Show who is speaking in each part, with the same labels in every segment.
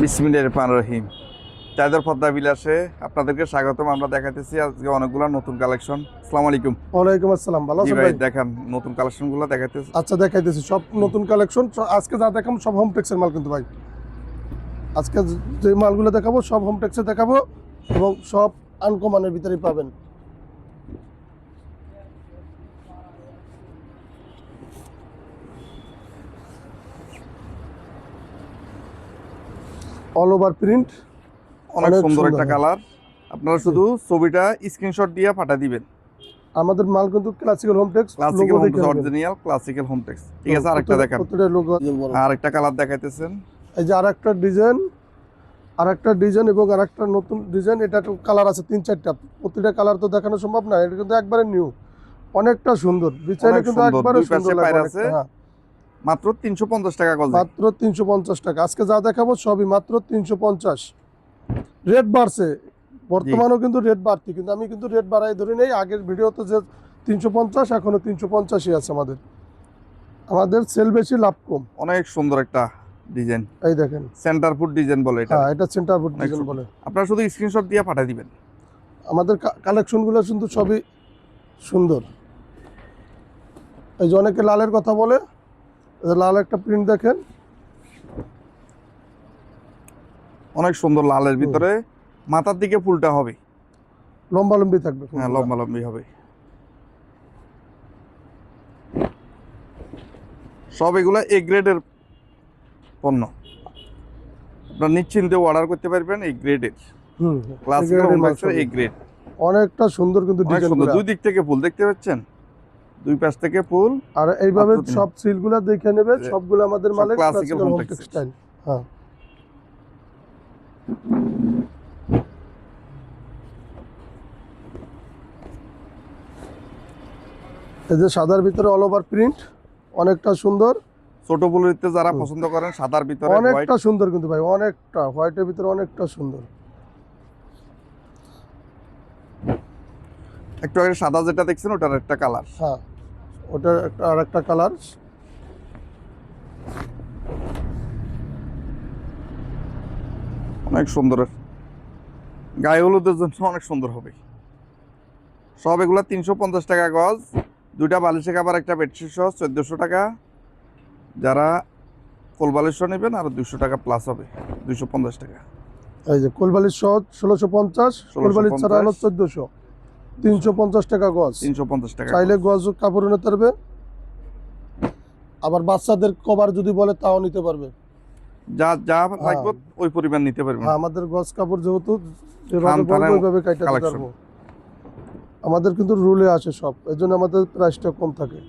Speaker 1: বিসমিল্লাহির রহমানির রহিম। চাদর পর্দা বিলাসে আপনাদেরকে স্বাগতম। আমরা দেখাইতেছি আজকে অনেকগুলো নতুন কালেকশন। আসসালামু আলাইকুম।
Speaker 2: ওয়ালাইকুম আসসালাম। ভালো
Speaker 1: জি
Speaker 2: আছেন
Speaker 1: ভাই,
Speaker 2: ভাই?
Speaker 1: দেখেন নতুন কালেকশনগুলো দেখাইতেছি।
Speaker 2: আচ্ছা, দেখাইতেছি সব নতুন কালেকশন। আজকে যা দেখাবো সব হোম টেক্সের মাল কিন্তু ভাই। আজকে যে মালগুলো দেখাবো সব হোম টেক্সে দেখাবো এবং সব আনকমনের ভিতরেই পাবেন। অল ওভার প্রিন্ট,
Speaker 1: অনেক সুন্দর একটা কালার। আপনারা শুধু ছবিটা স্ক্রিনশট দিয়ে পাঠিয়ে দিবেন।
Speaker 2: আমাদের মাল কিন্তু classical home tex,
Speaker 1: classical home tex, original classical home tex. ঠিক আছে, আরেকটা দেখান।
Speaker 2: প্রত্যেকটা লোগো
Speaker 1: আরেকটা কালার দেখাইতেছেন।
Speaker 2: এই যে আরেকটা ডিজাইন এবং আরেকটা নতুন ডিজাইন। এটা তো কালার আছে 3-4টা। প্রতিটা কালার তো দেখানো সম্ভব না। এটা কিন্তু একবারে নিউ, অনেকটা সুন্দর। বিচাইলে কিন্তু একবারে সুন্দর লাগবে। হ্যাঁ,
Speaker 1: মাত্র 350 টাকা গজ।
Speaker 2: মাত্র 350 টাকা। আজকে যা দেখাবো সবই মাত্র 350। রেট বাড়ছে, বর্তমানেও কিন্তু রেট বাড়তি, কিন্তু আমি কিন্তু রেট বাড়াই ধরি নেই। আগের ভিডিওতে যে 350, এখনো 350ই আছে। আমাদের সেল বেশি, লাভ কম।
Speaker 1: অনেক সুন্দর একটা ডিজাইন।
Speaker 2: এই দেখেন,
Speaker 1: সেন্টার ফুট ডিজাইন বলে এটা।
Speaker 2: হ্যাঁ, এটা সেন্টার ফুট ডিজাইন বলে।
Speaker 1: আপনারা শুধু স্ক্রিনশট দিয়ে পাঠিয়ে দিবেন।
Speaker 2: আমাদের কালেকশনগুলো কিন্তু সবই সুন্দর। এই যে অনেকে লালের কথা বলে, লাল একটা প্রিন্ট দেখেন,
Speaker 1: অনেক সুন্দর। লালের ভিতরে মাথার দিকে ফুলটা হবে,
Speaker 2: লম্বালম্বি থাকবে।
Speaker 1: হ্যাঁ, লম্বালম্বি হবে। সব এগুলা এ গ্রেডের পণ্য। আপনারা নিশ্চিন্তে অর্ডার করতে পারবেন। এই গ্রেডের ক্লাসিক্যাল এ গ্রেড।
Speaker 2: অনেকটা সুন্দর কিন্তু ডিজাইনগুলো।
Speaker 1: দুই দিক থেকে ফুল দেখতে পাচ্ছেন, দুই পাশ থেকে ফুল।
Speaker 2: আর এইভাবে সব সিলগুলো দেখে নেবে, সবগুলো আমাদের মালে ক্লাসিক্যাল হোম টেক্সটাইল। হ্যাঁ, এই যে সাদার ভিতরে অল ওভার প্রিন্ট, অনেকটা সুন্দর।
Speaker 1: ছোট ফুলের যারা পছন্দ করেন, সাদার ভিতরে
Speaker 2: অনেকটা সুন্দর কিন্তু ভাই, অনেকটা হোয়াইটের ভিতরে অনেকটা সুন্দর।
Speaker 1: একটু আগে সাদা যেটা দেখছেন ওটার একটা কালার।
Speaker 2: হ্যাঁ, ওটার আরেকটা কালার।
Speaker 1: অনেক সুন্দর, গায়ে হলুদের জন্য অনেক সুন্দর হবে। সব এগুলা 350 টাকা গজ। দুইটা বালিশে কাবার, একটা বেডশিট সহ 1400 টাকা। যারা কোল বালিশ নেবেন আরো 200 টাকা প্লাস হবে, 250 টাকা।
Speaker 2: এই যে কোলবালিশ সহ 1650, কোলবালিশ ছাড়া হলো 1400। 350 টাকা গজ।
Speaker 1: 350 টাকা
Speaker 2: চাইলে গজ কাপড় নিতে পারবে, আবার বাচ্চাদের কভার যদি বলে তাও নিতে পারবে।
Speaker 1: যা যা লাগবে ওই পরিমাণ নিতে পারবেন।
Speaker 2: হ্যাঁ, আমাদের গজ কাপড় যেহেতু যেভাবে বলবো ওইভাবে কাইটা দিতে পারবো। আমাদের কিন্তু রুলে আসে সব, এই জন্য আমাদের প্রাইসটা কম থাকে।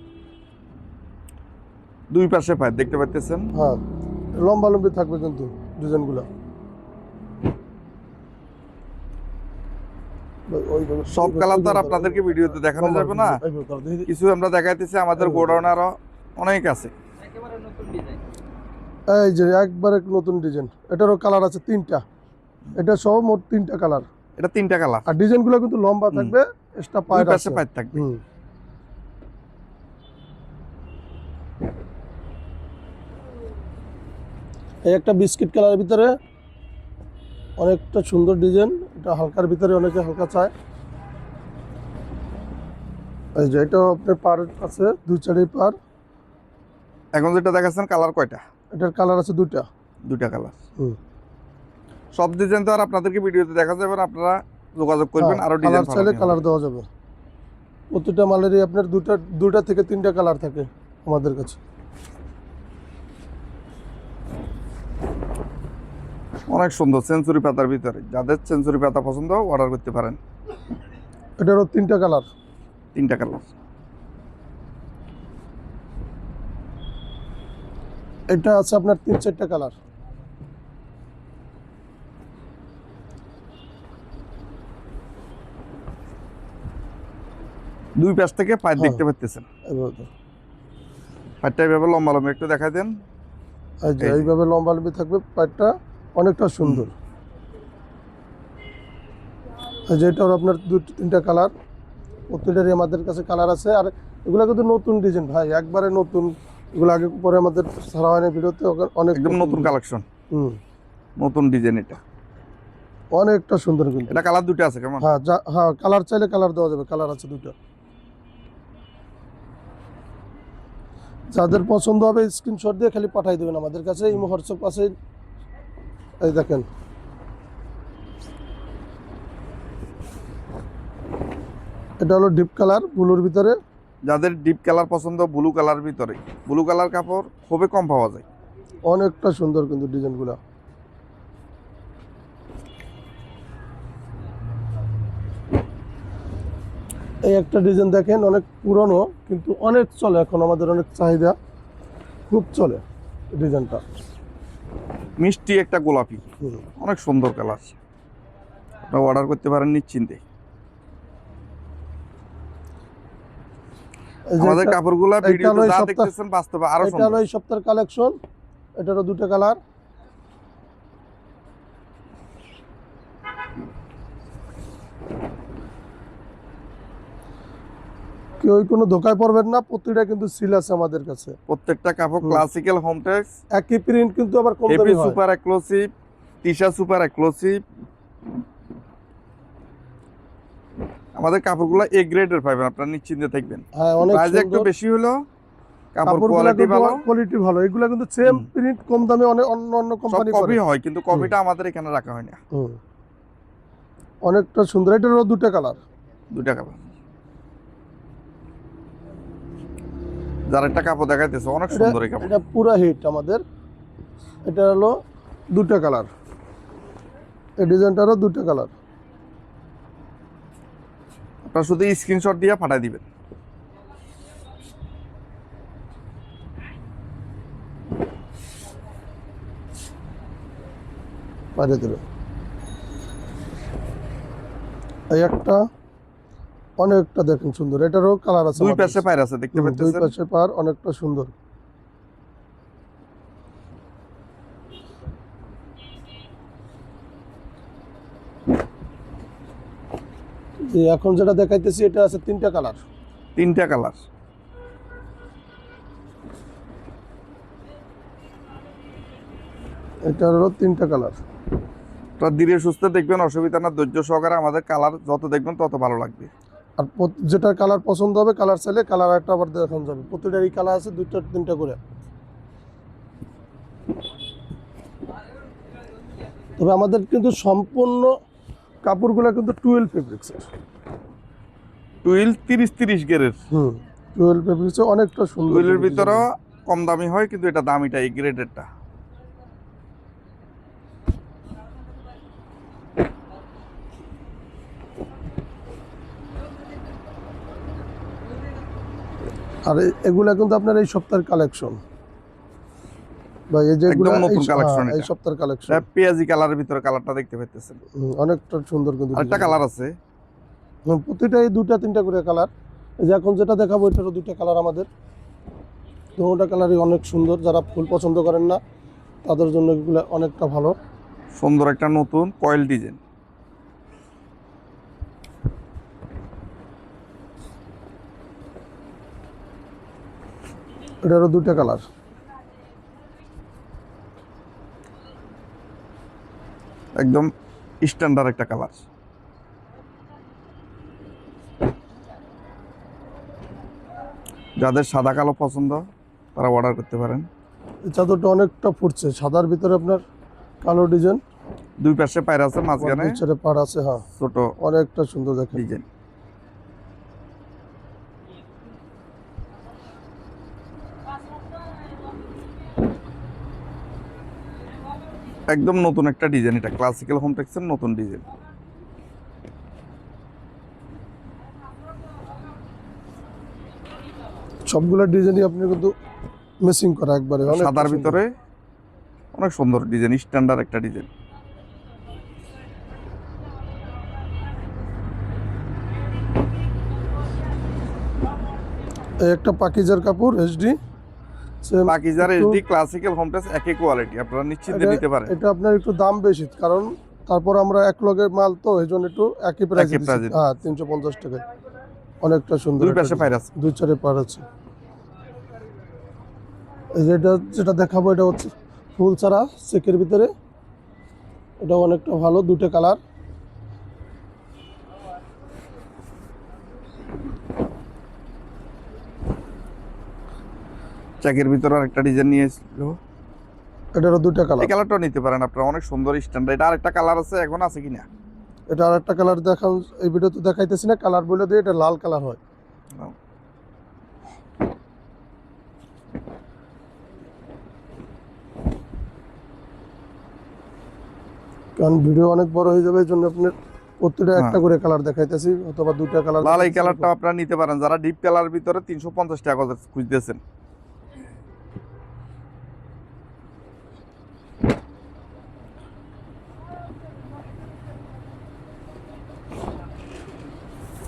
Speaker 1: দুই পাশে পায় দেখতে পাচ্ছেন।
Speaker 2: হ্যাঁ, লম্বালম্বি থাকবে কিন্তু ডিজাইনগুলো।
Speaker 1: সব কালার তো আপনাদেরকে ভিডিওতে দেখানো যাবে না, কিছু আমরা দেখাইতেছি। আমাদের গোডাউন আরো অনেক আছে।
Speaker 2: এই যে একবারে নতুন ডিজাইন, এটারও কালার আছে 3টা। এটা সহ মোট 3টা কালার।
Speaker 1: এটা 3টা কালার।
Speaker 2: আর ডিজাইনগুলো কিন্তু লম্বা থাকবে, এক্সট্রা পায়ের আছে,
Speaker 1: পায়ের থাকবে।
Speaker 2: এই একটা বিস্কিট কালারের ভিতরে অনেকটা সুন্দর ডিজাইন। এটা হালকার ভিতরে অনেকে হালকা চায়। এই যে এটা আপনার পার আছে 2-4 পার।
Speaker 1: এখন যেটা দেখাচ্ছেন কালার কয়টা?
Speaker 2: এটার কালার আছে
Speaker 1: 2টা কালার। সব ডিজাইন তো আর আপনাদেরকে ভিডিওতে দেখা যাবে না, আপনারা যোগাযোগ করবেন। আরো ডিজাইন
Speaker 2: চাইলে কালার দেওয়া যাবে। প্রতিটা মালেরই আপনার 2টা থেকে 3টা কালার থাকে আমাদের কাছে।
Speaker 1: অনেক সুন্দর সেঞ্চুরি পাতার ভিতরে। যাদের সেঞ্চুরি পাতা পছন্দ অর্ডার করতে পারেন।
Speaker 2: এটারও 3টা কালার।
Speaker 1: 3টা কালার।
Speaker 2: এটা আছে আপনার 3-4টা কালার।
Speaker 1: দুই পাশ থেকে পাইপ দেখতে পাচ্ছেন। পাইপটা এইভাবে লম্বা লম্বা একটু দেখা দেন।
Speaker 2: এই যে এইভাবে লম্বা লম্বি থাকবে পাইপটা, অনেকটা সুন্দর। এই যে এটার আপনার 2-3টা কালার। প্রত্যেকটারই আমাদের কাছে কালার আছে। আর এগুলো কিন্তু নতুন ডিজাইন ভাই, একবারে নতুন। এগুলো আগে পরে আমাদের ছাড়া হয় না ভিডিওতে, অনেক
Speaker 1: একদম নতুন কালেকশন। নতুন ডিজাইন এটা।
Speaker 2: অনেকটা সুন্দর কিন্তু।
Speaker 1: এটা কালার দুটো আছে কেমন?
Speaker 2: হ্যাঁ হ্যাঁ, কালার চাইলে কালার দেওয়া যাবে, কালার আছে দুটো। যাদের পছন্দ হবে স্ক্রিনশট দিয়ে খালি পাঠিয়ে দেবেন আমাদের কাছে, ইমো হোয়াটসঅ্যাপ আছে। এই দেখেন, এটা হলো ডিপ কালার ব্লুর ভিতরে।
Speaker 1: যাদের ডিপ কালার পছন্দ, ব্লু কালার ভিতরে, ব্লু কালার কাপড় খুবই কম পাওয়া যায়।
Speaker 2: অনেকটা সুন্দর কিন্তু ডিজাইনগুলো। এই একটা ডিজাইন দেখেন, অনেক পুরনো কিন্তু অনেক চলে, এখন আমাদের অনেক চাহিদা, খুব চলে ডিজাইনটা।
Speaker 1: মিষ্টি একটা গোলাপি, অনেক সুন্দর কালার। আপনারা অর্ডার করতে পারেন নিশ্চিন্তে। আমাদের কাপড়গুলো ভিডিওতে যা দেখতেছেন বাস্তবে আরো সুন্দর।
Speaker 2: এটা হলো এই সপ্তাহের কালেকশন, এটারও দুটো কালার। কেউ কোনো ধোকায় পড়বেন না, প্রতিটা কিন্তু সিল আছে আমাদের কাছে।
Speaker 1: প্রত্যেকটা কাপড় ক্লাসিক্যাল হোমটেক্স,
Speaker 2: একই প্রিন্ট কিন্তু আবার কম
Speaker 1: হেভি
Speaker 2: দামি হয়।
Speaker 1: Super exclusive, Tisha super exclusive. আমাদের কাপড়গুলো এ গ্রেডের পাবেন, আপনারা নিশ্চিন্তে থাকবেন।
Speaker 2: হ্যাঁ, অনেক
Speaker 1: প্রাইস একটু
Speaker 2: সুন্দর।
Speaker 1: বেশি হলো, কাপড়
Speaker 2: কাপড়গুলো
Speaker 1: কোয়ালিটি
Speaker 2: কিন্তু
Speaker 1: ভালো।
Speaker 2: কোয়ালিটি ভালো। এগুলা কিন্তু সেম প্রিন্ট, কম দামে অনেক অন্য
Speaker 1: সব
Speaker 2: কোম্পানি
Speaker 1: কপি
Speaker 2: করে।
Speaker 1: হয়, কিন্তু কপিটা আমাদের এখানে রাখা হয় না।
Speaker 2: অনেকটা সুন্দর। এটারও দুটো কালার।
Speaker 1: দুটা কালার। যার একটা কাপড় দেখাইতেছে অনেক সুন্দর এই কাপড়।
Speaker 2: এটা পুরা হিট আমাদের। এটা হলো দুটো কালার, এই ডিজাইনটারও দুটো কালার।
Speaker 1: আপনারা শুধু স্ক্রিনশট দিয়ে পাঠিয়ে দিবেন।
Speaker 2: পাঠিয়ে দেবে। এই একটা অনেকটা দেখেন সুন্দর, এটারও কালার আছে।
Speaker 1: দুই পাশে পায়ের আছে, দেখতে
Speaker 2: দুই
Speaker 1: পাচ্ছেন।
Speaker 2: পাশে পার, অনেকটা সুন্দর। এখন যেটা দেখাইতেছি এটা আছে তিনটা কালার।
Speaker 1: তিনটা কালার।
Speaker 2: এটারও তিনটা কালার।
Speaker 1: আপনারা ধীরে সুস্থে দেখবেন, অসুবিধা না, ধৈর্য সহকারে। আমাদের কালার যত দেখবেন তত ভালো লাগবে।
Speaker 2: আর যেটা কালার পছন্দ হবে, কালার চাইলে কালার একটা আবার দেখানো যাবে। প্রতিটারই কালার আছে দুইটা তিনটা করে। তবে আমাদের কিন্তু সম্পূর্ণ কাপড়গুলো কিন্তু 12 ফেব্রিক্সের।
Speaker 1: 30 গেরের।
Speaker 2: 12 ফেব্রিক্সে অনেকটা সুন্দর।
Speaker 1: টুইলের ভিতরে কম দামি হয়, কিন্তু এটা দামিটা এই গ্রেডেরটা।
Speaker 2: আর এগুলা কিন্তু আপনার এই সপ্তাহের কালেকশন, বা এই যেগুলো
Speaker 1: একদম নতুন কালেকশন।
Speaker 2: এই সপ্তাহের কালেকশন।
Speaker 1: এটা পেঁয়াজি কালারের ভিতরে কালারটা দেখতে পাচ্ছেন।
Speaker 2: অনেকটা সুন্দর কিন্তু।
Speaker 1: আরেকটা কালার আছে,
Speaker 2: প্রতিটাই দুটা তিনটা করে কালার। এই যে এখন যেটা দেখাবো এটারও দুটো কালার আমাদের। দুটোটা কালারই অনেক সুন্দর। যারা ফুল পছন্দ করেন না তাদের জন্য এগুলো অনেকটা ভালো।
Speaker 1: সুন্দর একটা নতুন কয়েল ডিজাইন।
Speaker 2: এটারও দুটো কালার।
Speaker 1: একদম স্ট্যান্ডার্ড একটা কালার। যাদের সাদা কালো পছন্দ তারা অর্ডার করতে পারেন।
Speaker 2: এই চাদরটা অনেকটা ফুটছে, সাদার ভিতরে আপনার কালো ডিজাইন।
Speaker 1: দুই পাশে পায়রা আছে, মাঝখানে
Speaker 2: নিচে পাড় আছে। হ্যাঁ,
Speaker 1: ছোট
Speaker 2: অনেকটা সুন্দর দেখেন
Speaker 1: ডিজাইন। একদম নতুন একটা ডিজাইন, এটা ক্লাসিক্যাল হোমটেক্সের নতুন ডিজাইন।
Speaker 2: সবগুলো ডিজাইনই আপনি কিন্তু মেসিং করা একবারে।
Speaker 1: সাদার ভিতরে অনেক সুন্দর ডিজাইন, স্ট্যান্ডার্ড একটা ডিজাইন।
Speaker 2: এই একটা পাকিজার কাপড় এইচডি।
Speaker 1: পাকিজার এইচডি ক্লাসিক্যাল হোমটেক্স একই কোয়ালিটি, আপনারা নিশ্চিন্তে নিতে পারেন।
Speaker 2: এটা আপনার একটু দাম বেশি, কারণ তারপর আমরা এক লগের মাল তো এই জন্য একটু একই প্রাইস। হ্যাঁ, 350 টাকায়। অনেকটা সুন্দর।
Speaker 1: দুই পাশে পায়রা আছে,
Speaker 2: দুই চারে পার আছে। এই যেটা যেটা দেখাবো এটা হচ্ছে ফুল ছাড়া চেকের ভিতরে। এটা অনেকটা ভালো, দুটো কালার।
Speaker 1: চেকের ভিতরে আরেকটা ডিজাইন নিয়ে এসেছিল,
Speaker 2: এটারও দুটো কালার।
Speaker 1: এই কালারটাও নিতে পারেন আপনারা, অনেক সুন্দর স্ট্যান্ডার্ড। এটা আরেকটা কালার আছে, এখন আছে কিনা?
Speaker 2: এটা আরেকটা কালার দেখান, এই ভিডিওতে দেখাইতেছি না, কালার বলে দিয়ে, এটা লাল কালার হয়। কারণ ভিডিও অনেক বড় হয়ে যাবে, এই জন্য আপনার প্রত্যেকটা একটা করে কালার দেখাইতেছি, অথবা দুইটা কালার।
Speaker 1: লাল এই কালারটা আপনারা নিতে পারেন, যারা ডিপ কালার ভিতরে 350 টাকা গজ খুঁজতেছেন।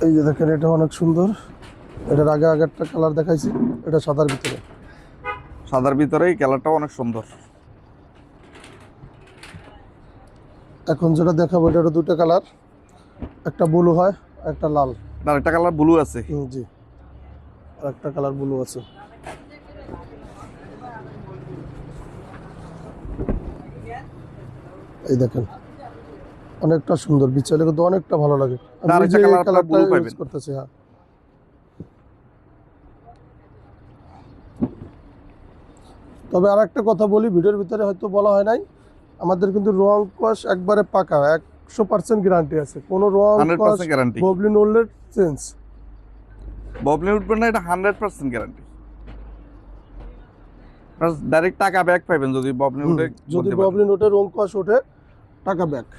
Speaker 2: এই যে দেখেন, এটা অনেক সুন্দর। এটার আগে একটা কালার দেখাইছি, এটা সাদার ভিতরে।
Speaker 1: সাদার ভিতরে এই কালারটাও অনেক সুন্দর।
Speaker 2: এখন যেটা দেখাবো, এটারও দুটো কালার, একটা ব্লু হয়, একটা লাল।
Speaker 1: আরেকটা কালার ব্লু আছে।
Speaker 2: জি, আর একটা কালার ব্লু আছে। এই দেখেন, অনেকটা সুন্দর, বিছালে কিন্তু অনেকটা ভালো লাগে। আমি
Speaker 1: আরেকটা
Speaker 2: যে এই
Speaker 1: কালার
Speaker 2: কালারটা
Speaker 1: blue
Speaker 2: ইউজ
Speaker 1: পাবেন।
Speaker 2: করতেছি। হ্যাঁ, তবে আর একটা কথা বলি, ভিডিওর ভিতরে হয়তো বলা হয় নাই, আমাদের কিন্তু রং কস একবারে পাকা, 100% গ্যারান্টি আছে, কোনো রং কস
Speaker 1: 100% গ্যারান্টি।
Speaker 2: ববলিন উঠলে চেঞ্জ।
Speaker 1: ববলিন উঠবে না, এটা 100% গ্যারান্টি। ডাইরেক্ট টাকা ব্যাক পাবেন যদি ববলিন উঠে।
Speaker 2: যদি ববলিন ওঠে, রং কস ওঠে, টাকা ব্যাক।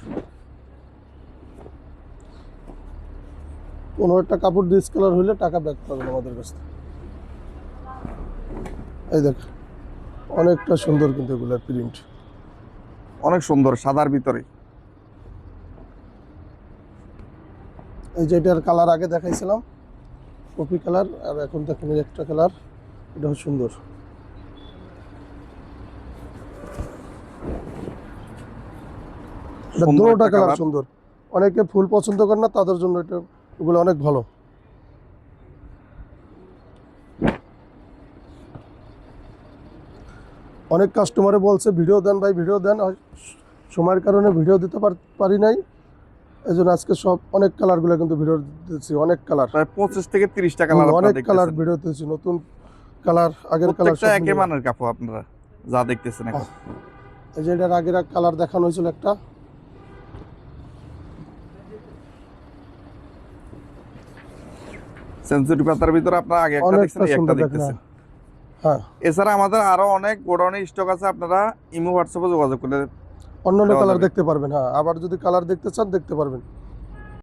Speaker 2: কোনো একটা কাপড় ডিসকালার হলে টাকা ব্যাক পাবেন আমাদের কাছে। এই দেখ, অনেকটা সুন্দর কিন্তু এগুলোর প্রিন্ট।
Speaker 1: অনেক সুন্দর সাদার ভিতরে।
Speaker 2: এই যে এটার কালার আগে দেখাইছিলাম, কফি কালার, আর এখন দেখেন এই একটা কালার, এটাও সুন্দর। এটা
Speaker 1: সুন্দর
Speaker 2: দুটোটা
Speaker 1: একটা
Speaker 2: কালার
Speaker 1: colour।
Speaker 2: সুন্দর। অনেকে ফুল পছন্দ করে না, তাদের জন্য এটা, ওগুলো অনেক ভালো। অনেক কাস্টমারে বলছে ভিডিও দেন ভাই, ভিডিও দেন, সময়ের কারণে ভিডিও দিতে পারি নাই, এই জন্য আজকে সব অনেক কালারগুলো কিন্তু ভিডিও দিচ্ছি, অনেক কালার,
Speaker 1: প্রায় 25 থেকে 30টা কালার
Speaker 2: অনেক
Speaker 1: আপনারা
Speaker 2: কালার
Speaker 1: দেখতেছেন।
Speaker 2: ভিডিও দিচ্ছি, নতুন কালার, আগের কালার
Speaker 1: প্রত্যেকটা একই মানের কাপড় আপনারা যা দেখতেছেন এখন।
Speaker 2: এই যে এটার আগের এক কালার দেখানো হয়েছিল একটা,
Speaker 1: সেঞ্চুরি পাতার ভিতরে আপনারা আগে একটা দেখছেন,
Speaker 2: অনেকটা
Speaker 1: এই একটা
Speaker 2: সুন্দর দেখেন।
Speaker 1: দেখতেছেন।
Speaker 2: হ্যাঁ,
Speaker 1: এছাড়া আমাদের আরো অনেক গোডাউনে স্টক আছে, আপনারা ইমো হোয়াটসঅ্যাপে যোগাযোগ করে
Speaker 2: অন্য
Speaker 1: দেওয়া
Speaker 2: কালার
Speaker 1: যাবে।
Speaker 2: দেখতে পারবেন। হ্যাঁ, আবার যদি কালার দেখতে চান দেখতে পারবেন।